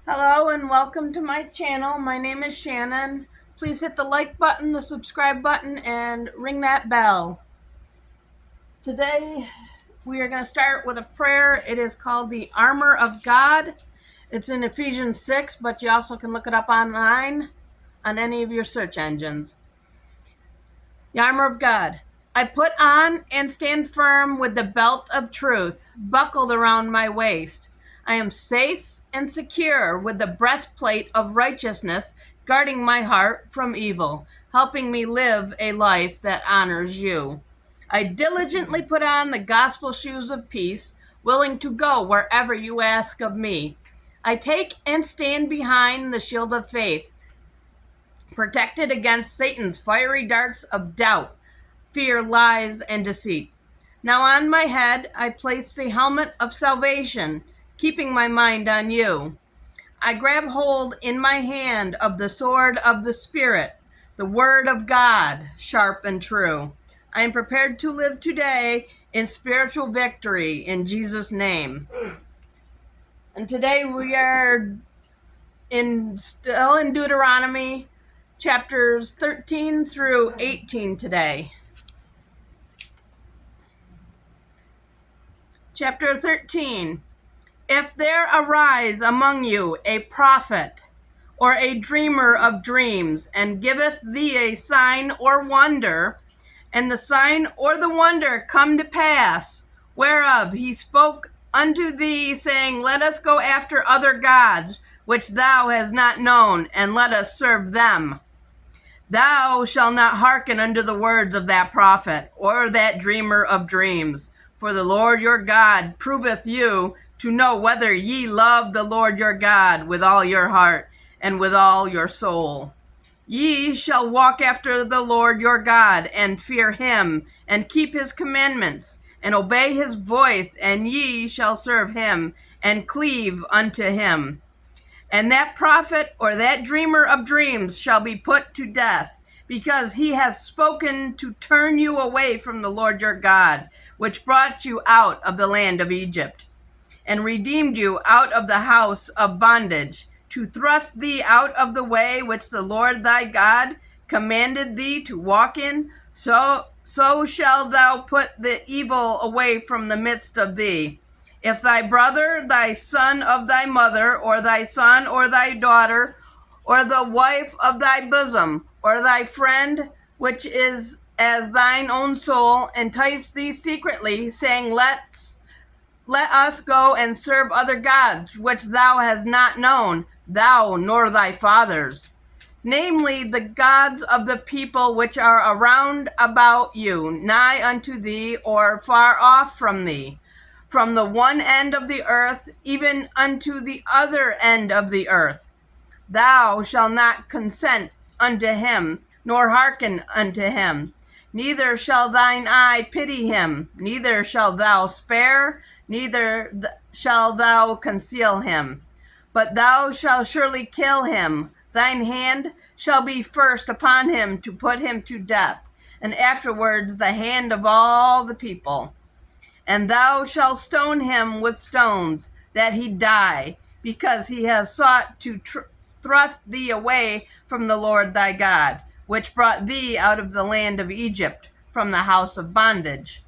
Hello and welcome to my channel. My name is Shannon. Please hit the like button, the subscribe button, and ring that bell. Today we are going to start with a prayer. It is called the Armor of God. It's in Ephesians 6, but you also can look it up online on any of your search engines. The Armor of God. I put on and stand firm with the belt of truth buckled around my waist. I am safe and secure with the breastplate of righteousness guarding my heart from evil, helping me live a life that honors you. I diligently put on the gospel shoes of peace, willing to go wherever you ask of me. I take and stand behind the shield of faith, protected against Satan's fiery darts of doubt, fear, lies, and deceit. Now on my head I place the helmet of salvation, keeping my mind on you. I grab hold in my hand of the sword of the Spirit, the word of God, sharp and true. I am prepared to live today in spiritual victory in Jesus' name. And today we are still in Deuteronomy chapters 13 through 18 today. Chapter 13. If there arise among you a prophet or a dreamer of dreams, and giveth thee a sign or wonder, and the sign or the wonder come to pass, whereof he spoke unto thee, saying, Let us go after other gods, which thou hast not known, and let us serve them. Thou shalt not hearken unto the words of that prophet, or that dreamer of dreams. For the Lord your God proveth you to know whether ye love the Lord your God with all your heart and with all your soul. Ye shall walk after the Lord your God, and fear him, and keep his commandments, and obey his voice, and ye shall serve him, and cleave unto him. And that prophet or that dreamer of dreams shall be put to death, because he hath spoken to turn you away from the Lord your God, which brought you out of the land of Egypt, and redeemed you out of the house of bondage, to thrust thee out of the way which the Lord thy God commanded thee to walk in. So shalt thou put the evil away from the midst of thee. If thy brother, thy son of thy mother, or thy son or thy daughter, or the wife of thy bosom, or thy friend, which is as thine own soul, entice thee secretly, saying, Let us go and serve other gods, which thou hast not known, thou nor thy fathers, namely the gods of the people which are around about you, nigh unto thee, or far off from thee, from the one end of the earth even unto the other end of the earth. Thou shalt not consent unto him, nor hearken unto him. Neither shall thine eye pity him, neither shalt thou spare, neither shalt thou conceal him. But thou shalt surely kill him. Thine hand shall be first upon him to put him to death, and afterwards the hand of all the people. And thou shalt stone him with stones, that he die, because he has sought to thrust thee away from the Lord thy God, which brought thee out of the land of Egypt, from the house of bondage.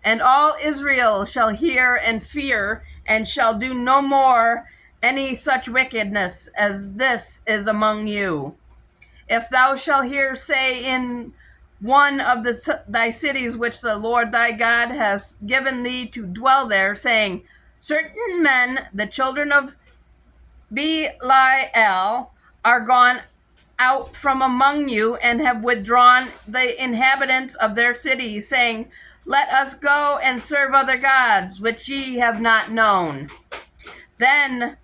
And all Israel shall hear and fear, and shall do no more any such wickedness as this is among you. If thou shalt hear say in one of thy cities which the Lord thy God has given thee to dwell there, saying, Certain men, the children of Belial, are gone out from among you, and have withdrawn the inhabitants of their cities, saying, Let us go and serve other gods, which ye have not known. Then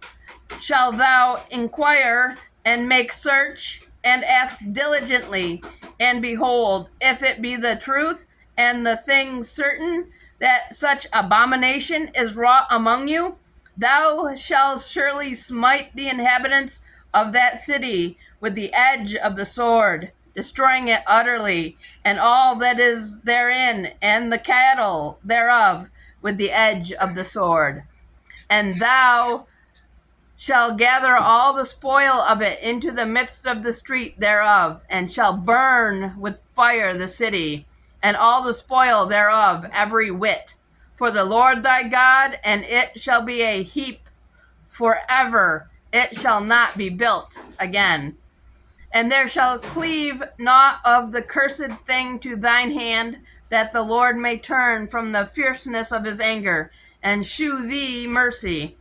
shalt thou inquire and make search, and ask diligently, and behold, if it be the truth and the thing certain that such abomination is wrought among you, thou shalt surely smite the inhabitants of that city with the edge of the sword, destroying it utterly, and all that is therein, and the cattle thereof, with the edge of the sword. And thou shall gather all the spoil of it into the midst of the street thereof, and shall burn with fire the city, and all the spoil thereof every whit, for the Lord thy God, and it shall be a heap forever, it shall not be built again. And there shall cleave naught of the cursed thing to thine hand, that the Lord may turn from the fierceness of his anger, and shew thee mercy,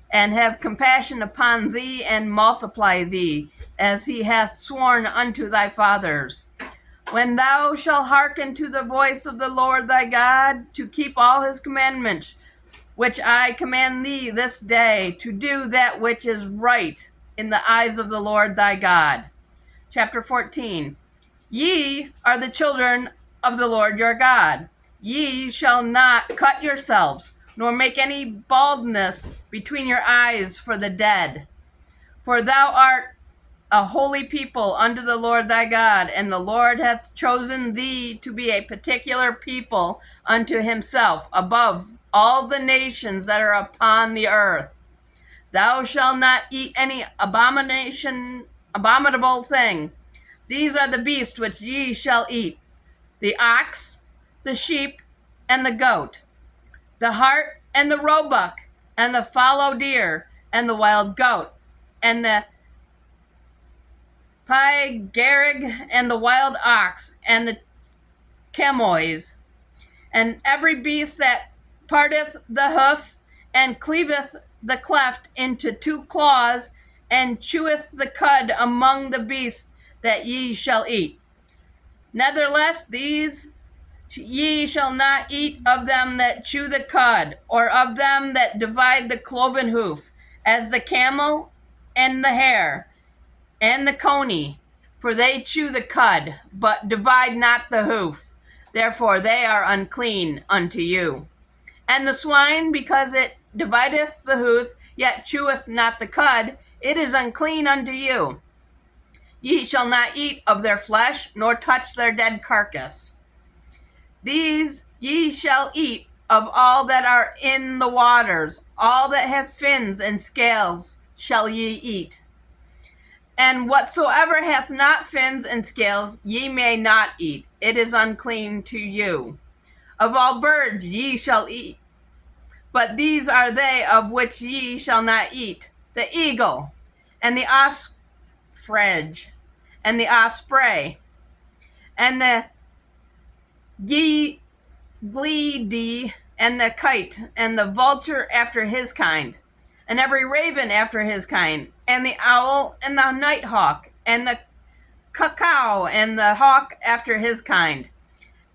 and have compassion upon thee, and multiply thee, as he hath sworn unto thy fathers. When thou shalt hearken to the voice of the Lord thy God, to keep all his commandments, which I command thee this day, to do that which is right in the eyes of the Lord thy God. Chapter 14. Ye are the children of the Lord your God. Ye shall not cut yourselves, nor make any baldness between your eyes for the dead. For thou art a holy people unto the Lord thy God, and the Lord hath chosen thee to be a particular people unto himself above all the nations that are upon the earth. Thou shalt not eat any abominable thing. These are the beasts which ye shall eat: the ox, the sheep, and the goat, the hart, and the roebuck, and the fallow deer, and the wild goat, and the pygarg, and the wild ox, and the chamois, and every beast that parteth the hoof, and cleaveth the cleft into two claws, and cheweth the cud among the beasts that ye shall eat. Nevertheless, these ye shall not eat of them that chew the cud, or of them that divide the cloven hoof, as the camel, and the hare, and the coney, for they chew the cud, but divide not the hoof. Therefore they are unclean unto you. And the swine, because it divideth the hoof, yet cheweth not the cud, it is unclean unto you. Ye shall not eat of their flesh, nor touch their dead carcass. These ye shall eat of all that are in the waters, all that have fins and scales shall ye eat. And whatsoever hath not fins and scales ye may not eat, it is unclean to you. Of all birds ye shall eat, but these are they of which ye shall not eat: the eagle, and the ostrich, and the osprey, and the glede, and the kite, and the vulture after his kind, and every raven after his kind, and the owl, and the nighthawk, and the cuckoo, and the hawk after his kind,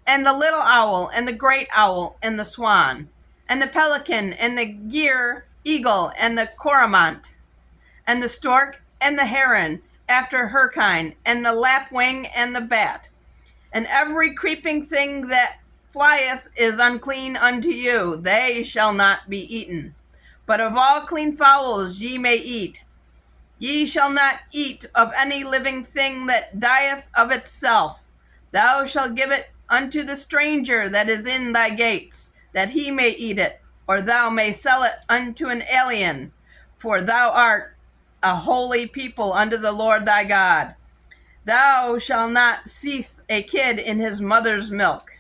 and the little owl, and the great owl, and the swan, and the pelican, and the gier eagle, and the cormorant, and the stork, and the heron after her kind, and the lapwing, and the bat. And every creeping thing that flieth is unclean unto you, they shall not be eaten. But of all clean fowls ye may eat. Ye shall not eat of any living thing that dieth of itself. Thou shalt give it unto the stranger that is in thy gates, that he may eat it, or thou may sell it unto an alien. For thou art a holy people unto the Lord thy God. Thou shalt not seethe a kid in his mother's milk.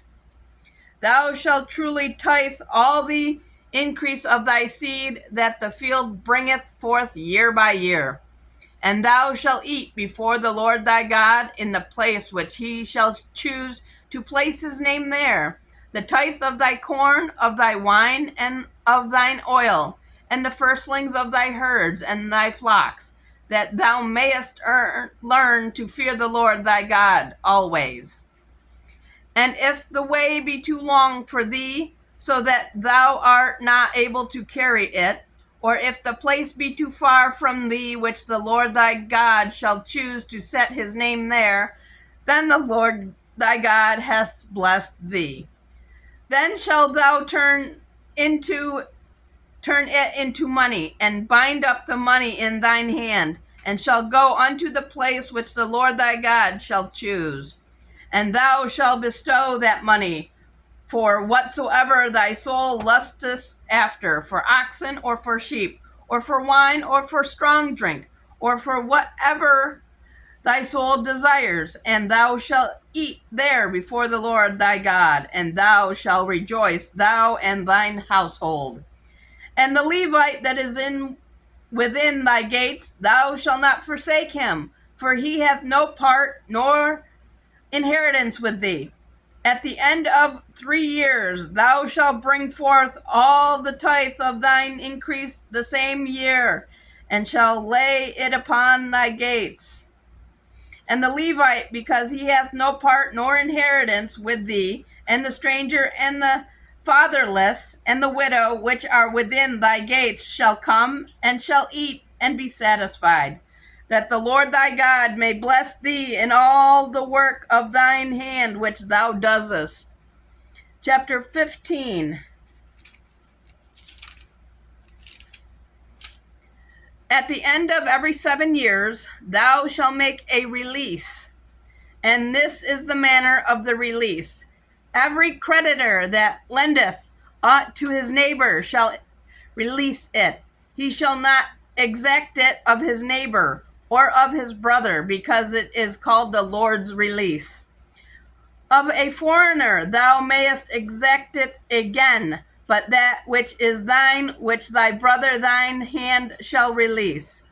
Thou shalt truly tithe all the increase of thy seed that the field bringeth forth year by year. And thou shalt eat before the Lord thy God in the place which he shall choose to place his name there, the tithe of thy corn, of thy wine, and of thine oil, and the firstlings of thy herds and thy flocks, that thou mayest learn to fear the Lord thy God always. And if the way be too long for thee, so that thou art not able to carry it, or if the place be too far from thee which the Lord thy God shall choose to set his name there, then the Lord thy God hath blessed thee. Then shalt thou turn it into money, and bind up the money in thine hand, and shall go unto the place which the Lord thy God shall choose. And thou shalt bestow that money for whatsoever thy soul lusteth after, for oxen, or for sheep, or for wine, or for strong drink, or for whatever thy soul desires, and thou shalt eat there before the Lord thy God, and thou shalt rejoice, thou and thine household. And the Levite that is within thy gates, thou shalt not forsake him, for he hath no part nor inheritance with thee. At the end of 3 years thou shalt bring forth all the tithe of thine increase the same year, and shall lay it upon thy gates. And the Levite, because he hath no part nor inheritance with thee, and the stranger, and the fatherless, and the widow, which are within thy gates, shall come, and shall eat, and be satisfied, that the Lord thy God may bless thee in all the work of thine hand which thou doest. Chapter 15. At the end of every 7 years, thou shalt make a release. And this is the manner of the release. Every creditor that lendeth aught to his neighbor shall release it. He shall not exact it of his neighbor or of his brother, because it is called the Lord's release. Of a foreigner thou mayest exact it again, but that which is thine, which thy brother thine hand shall release.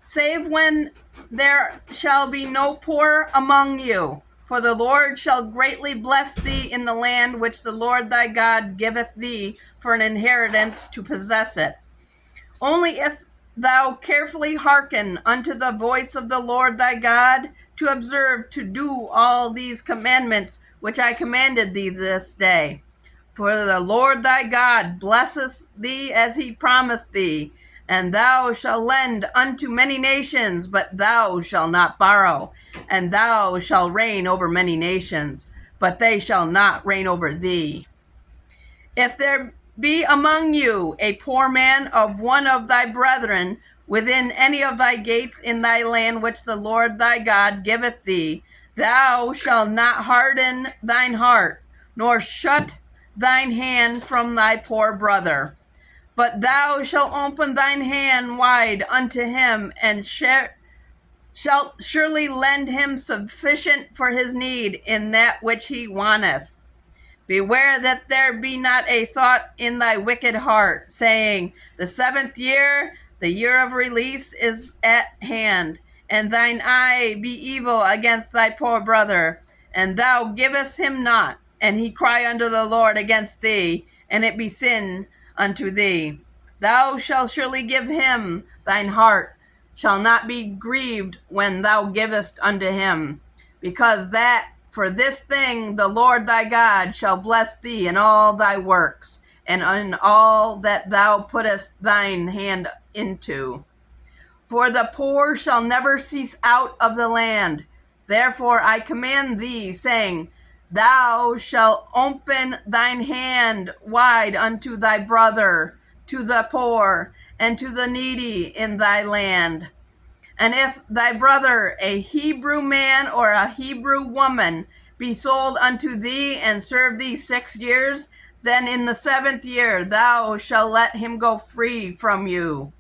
Save when there shall be no poor among you, for the Lord shall greatly bless thee in the land which the Lord thy God giveth thee for an inheritance to possess it. Only if thou carefully hearken unto the voice of the Lord thy God, to observe to do all these commandments which I commanded thee this day. For the Lord thy God blesseth thee as he promised thee, and thou shalt lend unto many nations, but thou shalt not borrow. And thou shalt reign over many nations, but they shall not reign over thee. If there be among you a poor man of one of thy brethren within any of thy gates in thy land which the Lord thy God giveth thee, thou shalt not harden thine heart, nor shut thine hand from thy poor brother. But thou shalt open thine hand wide unto him, and shalt surely lend him sufficient for his need in that which he wanteth. Beware that there be not a thought in thy wicked heart, saying, the 7th year, the year of release, is at hand, and thine eye be evil against thy poor brother, and thou givest him not, and he cry unto the Lord against thee, and it be sin unto thee. Thou shalt surely give him, thine heart shall not be grieved when thou givest unto him, because that for this thing the Lord thy God shall bless thee in all thy works, and in all that thou puttest thine hand into. For the poor shall never cease out of the land. Therefore I command thee, saying, thou shalt open thine hand wide unto thy brother, to the poor, and to the needy in thy land. And if thy brother, a Hebrew man or a Hebrew woman, be sold unto thee and serve thee 6 years, then in the 7th year thou shalt let him go free from you.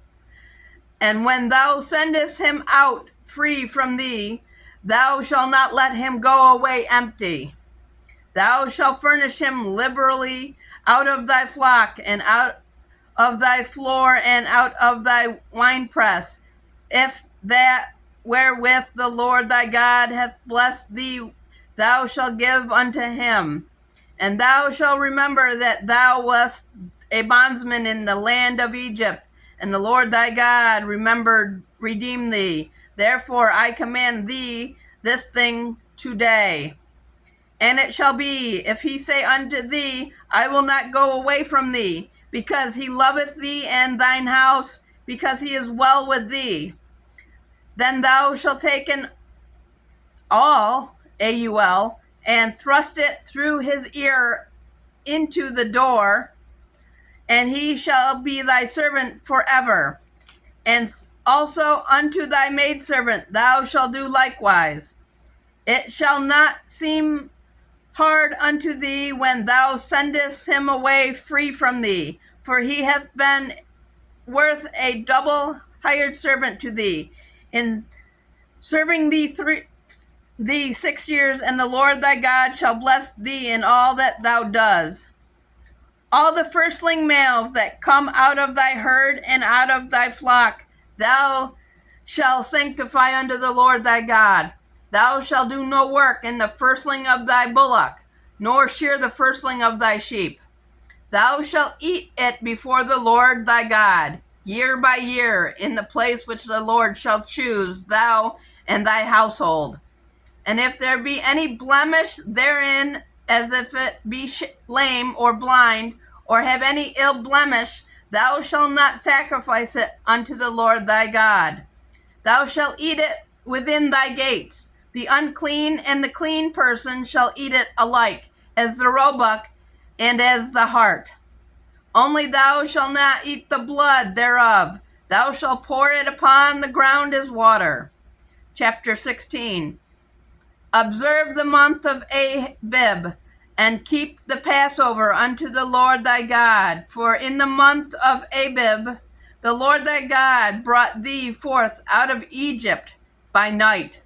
And when thou sendest him out free from thee, thou shalt not let him go away empty. Thou shalt furnish him liberally out of thy flock, and out of thy floor, and out of thy winepress, if that wherewith the Lord thy God hath blessed thee thou shalt give unto him. And thou shalt remember that thou wast a bondsman in the land of Egypt, and the Lord thy God redeemed thee. Therefore I command thee this thing today. And it shall be, if he say unto thee, I will not go away from thee, because he loveth thee and thine house, because he is well with thee, then thou shalt take an awl, A-U-L, and thrust it through his ear into the door, and he shall be thy servant forever. And also unto thy maidservant thou shalt do likewise. It shall not seem hard unto thee when thou sendest him away free from thee, for he hath been worth a double hired servant to thee, in serving thee 6 years, and the Lord thy God shall bless thee in all that thou does. All the firstling males that come out of thy herd and out of thy flock, thou shalt sanctify unto the Lord thy God. Thou shalt do no work in the firstling of thy bullock, nor shear the firstling of thy sheep. Thou shalt eat it before the Lord thy God, year by year, in the place which the Lord shall choose, thou and thy household. And if there be any blemish therein, as if it be lame or blind, or have any ill blemish, thou shalt not sacrifice it unto the Lord thy God. Thou shalt eat it within thy gates. The unclean and the clean person shall eat it alike, as the roebuck and as the hart. Only thou shalt not eat the blood thereof. Thou shalt pour it upon the ground as water. Chapter 16. Observe the month of Abib, and keep the Passover unto the Lord thy God. For in the month of Abib the Lord thy God brought thee forth out of Egypt by night.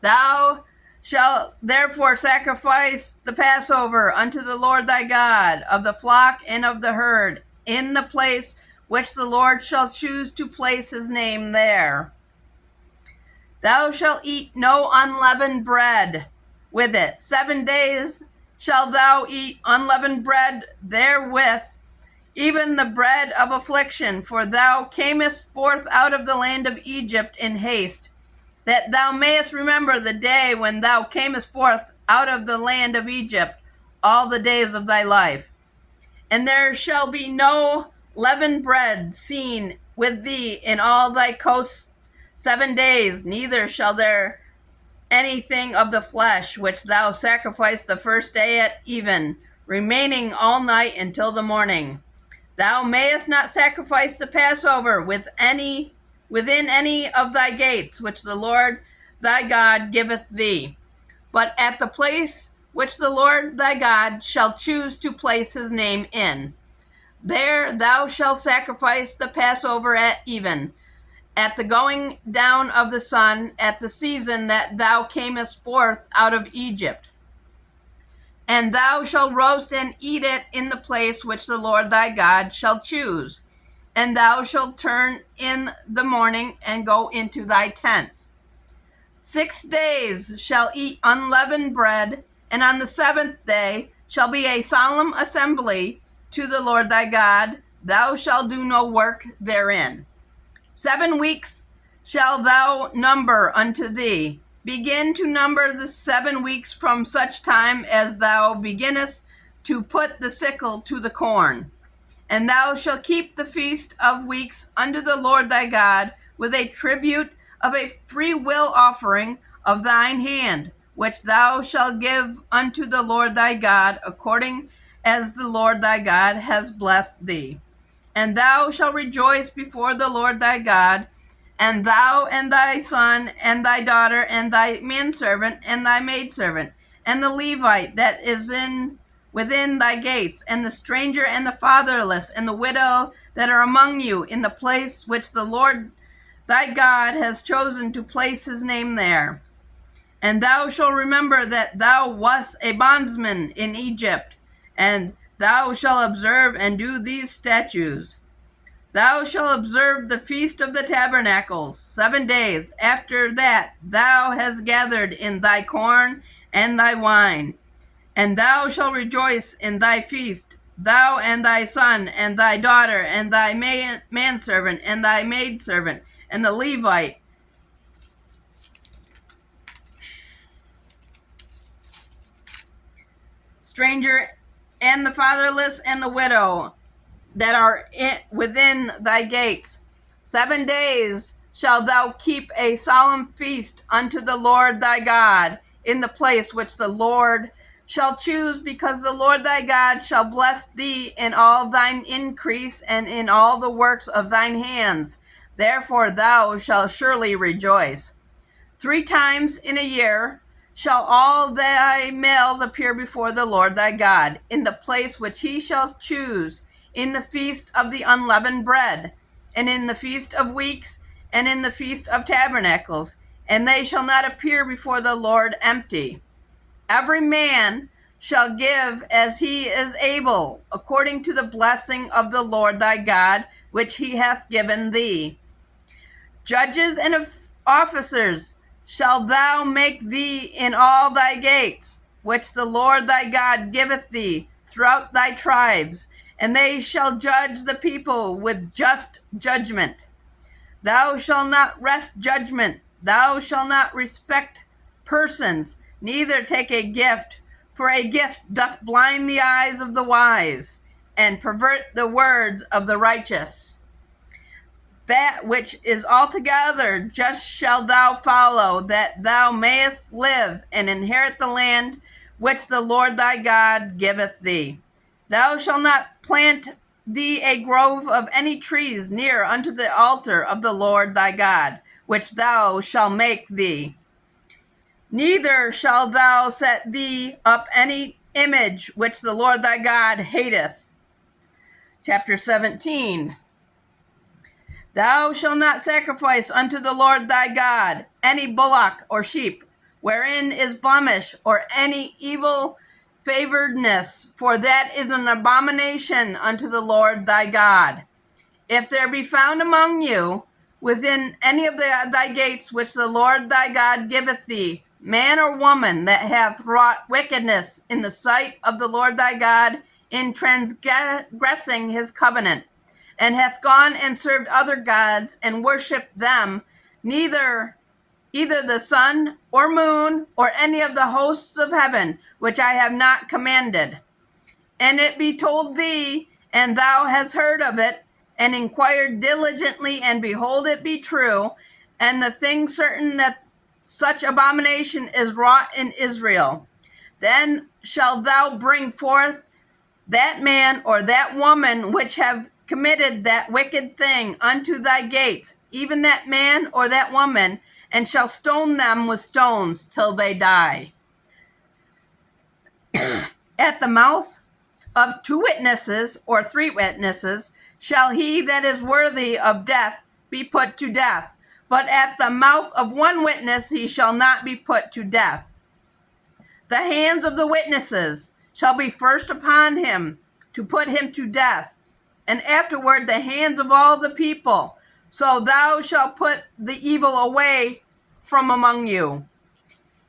Thou shalt therefore sacrifice the Passover unto the Lord thy God, of the flock and of the herd, in the place which the Lord shall choose to place his name there. Thou shalt eat no unleavened bread with it. 7 days shalt thou eat unleavened bread therewith, even the bread of affliction, for thou camest forth out of the land of Egypt in haste, that thou mayest remember the day when thou camest forth out of the land of Egypt all the days of thy life. And there shall be no leavened bread seen with thee in all thy coasts 7 days, neither shall there anything of the flesh which thou sacrifice the first day at even, remaining all night until the morning. Thou mayest not sacrifice the Passover within any of thy gates, which the Lord thy God giveth thee, but at the place which the Lord thy God shall choose to place his name in. There thou shalt sacrifice the Passover at even, at the going down of the sun, at the season that thou camest forth out of Egypt. And thou shalt roast and eat it in the place which the Lord thy God shall choose. And thou shalt turn in the morning and go into thy tents. 6 days shall eat unleavened bread, and on the 7th day shall be a solemn assembly to the Lord thy God. Thou shalt do no work therein. 7 weeks shall thou number unto thee. Begin to number the 7 weeks from such time as thou beginnest to put the sickle to the corn. And thou shalt keep the feast of weeks unto the Lord thy God, with a tribute of a free will offering of thine hand, which thou shalt give unto the Lord thy God, according as the Lord thy God has blessed thee. And thou shalt rejoice before the Lord thy God, and thou and thy son and thy daughter and thy manservant and thy maidservant, and the Levite that is within thy gates, and the stranger and the fatherless and the widow that are among you, in the place which the Lord thy God has chosen to place his name there. And thou shalt remember that thou wast a bondsman in Egypt, and thou shalt observe and do these statutes. Thou shalt observe the feast of the tabernacles 7 days. After that thou hast gathered in thy corn and thy wine. And thou shalt rejoice in thy feast, thou and thy son and thy daughter and thy manservant and thy maidservant and the Levite, stranger and the fatherless and the widow that are within thy gates. 7 days shalt thou keep a solemn feast unto the Lord thy God in the place which the Lord shall choose, because the Lord thy God shall bless thee in all thine increase and in all the works of thine hands. Therefore thou shalt surely rejoice. 3 times in a year shall all thy males appear before the Lord thy God, in the place which he shall choose, in the feast of the unleavened bread, and in the feast of weeks, and in the feast of tabernacles, and they shall not appear before the Lord empty. Every man shall give as he is able, according to the blessing of the Lord thy God, which he hath given thee. Judges and officers shalt thou make thee in all thy gates, which the Lord thy God giveth thee throughout thy tribes, and they shall judge the people with just judgment. Thou shalt not wrest judgment, thou shalt not respect persons, neither take a gift, for a gift doth blind the eyes of the wise, and pervert the words of the righteous. That which is altogether just shalt thou follow, that thou mayest live and inherit the land which the Lord thy God giveth thee. Thou shalt not plant thee a grove of any trees near unto the altar of the Lord thy God, which thou shalt make thee. Neither shalt thou set thee up any image which the Lord thy God hateth. Chapter 17. Thou shalt not sacrifice unto the Lord thy God any bullock or sheep, wherein is blemish, or any evil favoredness, for that is an abomination unto the Lord thy God. If there be found among you, within any of thy gates which the Lord thy God giveth thee, man or woman that hath wrought wickedness in the sight of the Lord thy God, in transgressing his covenant, and hath gone and served other gods and worshipped them, either the sun or moon or any of the hosts of heaven, which I have not commanded. And it be told thee, and thou hast heard of it, and inquired diligently, and behold, it be true, and the thing certain that such abomination is wrought in Israel. Then shalt thou bring forth that man or that woman which have committed that wicked thing unto thy gates, even that man or that woman, and shall stone them with stones till they die. At the mouth of 2 witnesses or 3 witnesses shall he that is worthy of death be put to death, but at the mouth of 1 witness he shall not be put to death. The hands of the witnesses shall be first upon him to put him to death, and afterward the hands of all the people. So thou shalt put the evil away from among you.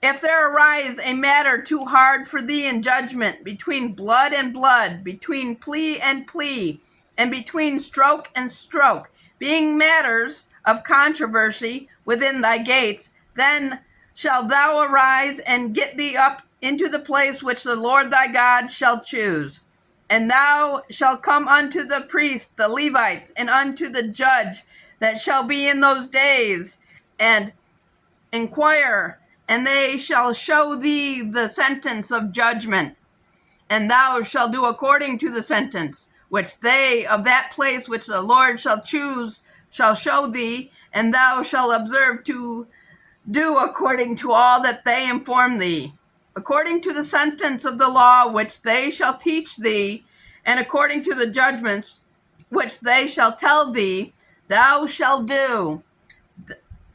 If there arise a matter too hard for thee in judgment, between blood and blood, between plea and plea, and between stroke and stroke, being matters of controversy within thy gates, then shalt thou arise and get thee up into the place which the Lord thy God shall choose. And thou shalt come unto the priests, the Levites, and unto the judge that shall be in those days, and inquire, and they shall show thee the sentence of judgment. And thou shalt do according to the sentence which they of that place which the Lord shall choose shall show thee, and thou shalt observe to do according to all that they inform thee, according to the sentence of the law which they shall teach thee, and according to the judgments which they shall tell thee, thou shalt do.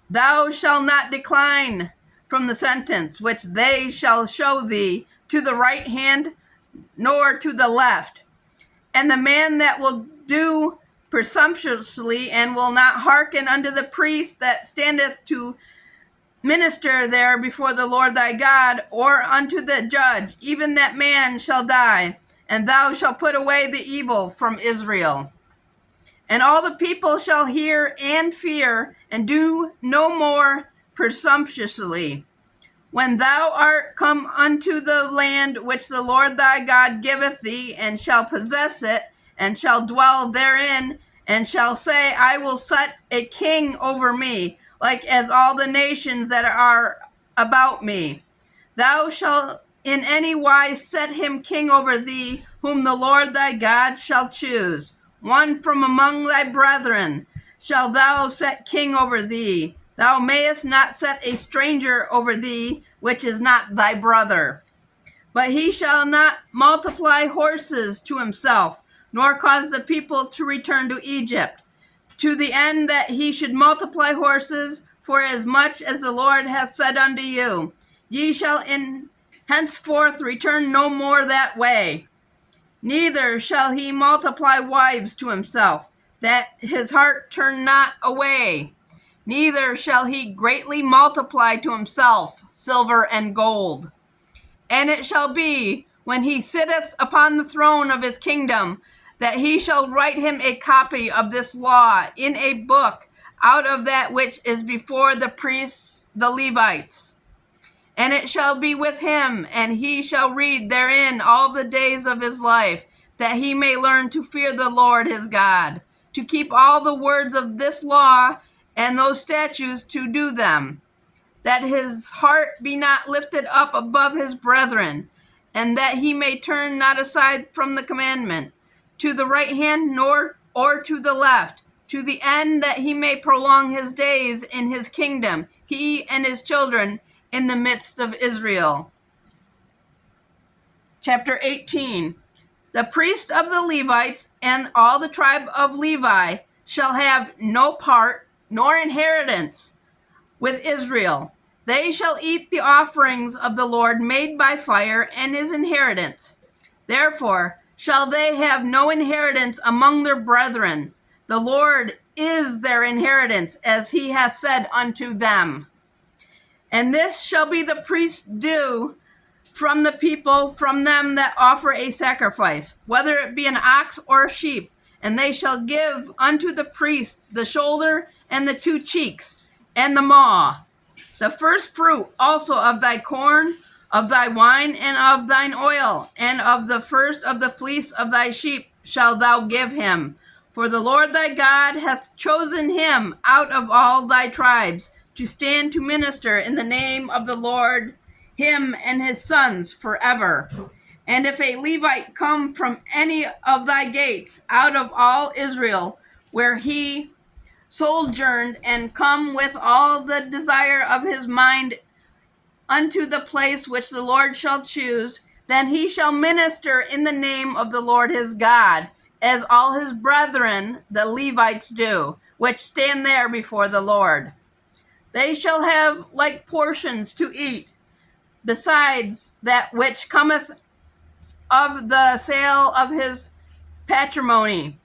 Thou shalt not decline from the sentence which they shall show thee to the right hand nor to the left. And the man that will do presumptuously and will not hearken unto the priest that standeth to minister there before the Lord thy God, or unto the judge, even that man shall die, and thou shalt put away the evil from Israel. And all the people shall hear and fear, and do no more presumptuously. When thou art come unto the land which the Lord thy God giveth thee, and shall possess it, and shall dwell therein, and shall say, I will set a king over me, like as all the nations that are about me. Thou shalt in any wise set him king over thee, whom the Lord thy God shall choose. One from among thy brethren shalt thou set king over thee. Thou mayest not set a stranger over thee, which is not thy brother. But he shall not multiply horses to himself, nor cause the people to return to Egypt. to the end that he should multiply horses, for as much as the Lord hath said unto you. Ye shall henceforth return no more that way. Neither shall he multiply wives to himself, that his heart turn not away. Neither shall he greatly multiply to himself silver and gold. And it shall be, when he sitteth upon the throne of his kingdom, that he shall write him a copy of this law in a book out of that which is before the priests, the Levites. And it shall be with him, and he shall read therein all the days of his life, that he may learn to fear the Lord his God, to keep all the words of this law and those statutes to do them, that his heart be not lifted up above his brethren, and that he may turn not aside from the commandment, to the right hand nor or to the left, to the end that he may prolong his days in his kingdom, he and his children in the midst of Israel. Chapter 18. The priest of the Levites and all the tribe of Levi shall have no part nor inheritance with Israel. They shall eat the offerings of the Lord made by fire and his inheritance. Therefore shall they have no inheritance among their brethren. The Lord is their inheritance, as he hath said unto them. And this shall be the priest's due from the people, from them that offer a sacrifice, whether it be an ox or a sheep. And they shall give unto the priest the shoulder and the 2 cheeks and the maw. The first fruit also of thy corn, of thy wine, and of thine oil, and of the first of the fleece of thy sheep shalt thou give him. For the Lord thy God hath chosen him out of all thy tribes to stand to minister in the name of the Lord, him and his sons forever. And if a Levite come from any of thy gates out of all Israel, where he sojourned, and come with all the desire of his mind unto the place which the Lord shall choose, then he shall minister in the name of the Lord his God, as all his brethren the Levites do, which stand there before the Lord. They shall have like portions to eat, besides that which cometh of the sale of his patrimony.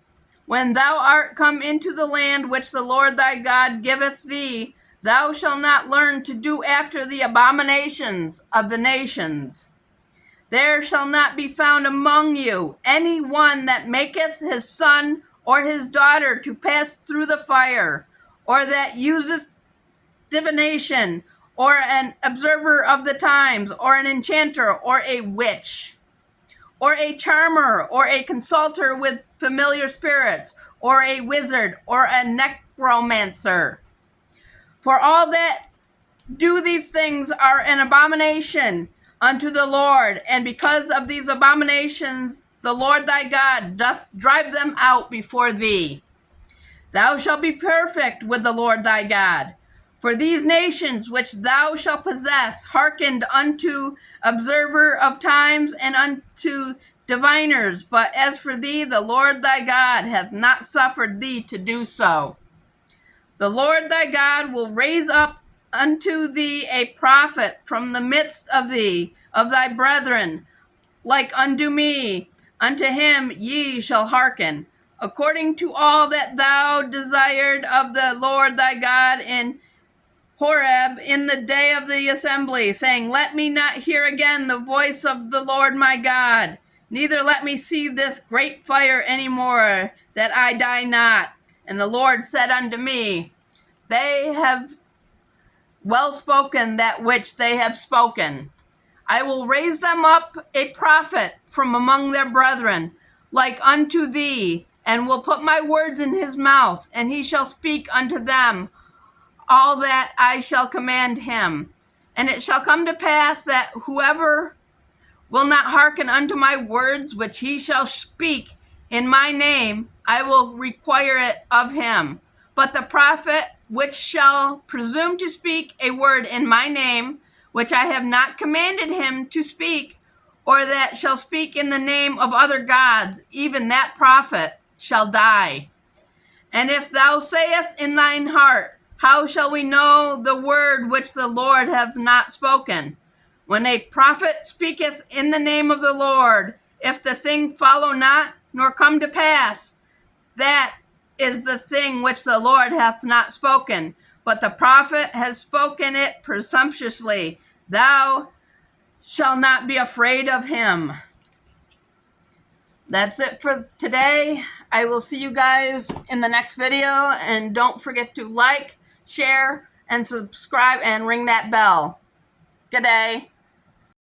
When thou art come into the land which the Lord thy God giveth thee, thou shalt not learn to do after the abominations of the nations. There shall not be found among you any one that maketh his son or his daughter to pass through the fire, or that useth divination, or an observer of the times, or an enchanter, or a witch, or a charmer, or a consulter with familiar spirits, or a wizard, or a necromancer. For all that do these things are an abomination unto the Lord, and because of these abominations the Lord thy God doth drive them out before thee. Thou shalt be perfect with the Lord thy God. For these nations which thou shalt possess hearkened unto observer of times and unto diviners, but as for thee, the Lord thy God hath not suffered thee to do so. The Lord thy God will raise up unto thee a prophet from the midst of thee, of thy brethren, like unto me. Unto him ye shall hearken, according to all that thou desired of the Lord thy God in Horeb in the day of the assembly, saying, Let me not hear again the voice of the Lord my God, neither let me see this great fire any more, that I die not. And the Lord said unto me, They have well spoken that which they have spoken. I will raise them up a prophet from among their brethren, like unto thee, and will put my words in his mouth, and he shall speak unto them all that I shall command him. And it shall come to pass that whoever will not hearken unto my words which he shall speak in my name, I will require it of him. But the prophet which shall presume to speak a word in my name, which I have not commanded him to speak, or that shall speak in the name of other gods, even that prophet shall die. And if thou sayest in thine heart, how shall we know the word which the Lord hath not spoken? When a prophet speaketh in the name of the Lord, if the thing follow not, nor come to pass, that is the thing which the Lord hath not spoken. But the prophet has spoken it presumptuously. Thou shalt not be afraid of him. That's it for today. I will see you guys in the next video. And don't forget to like, share, and subscribe, and ring that bell. Good day.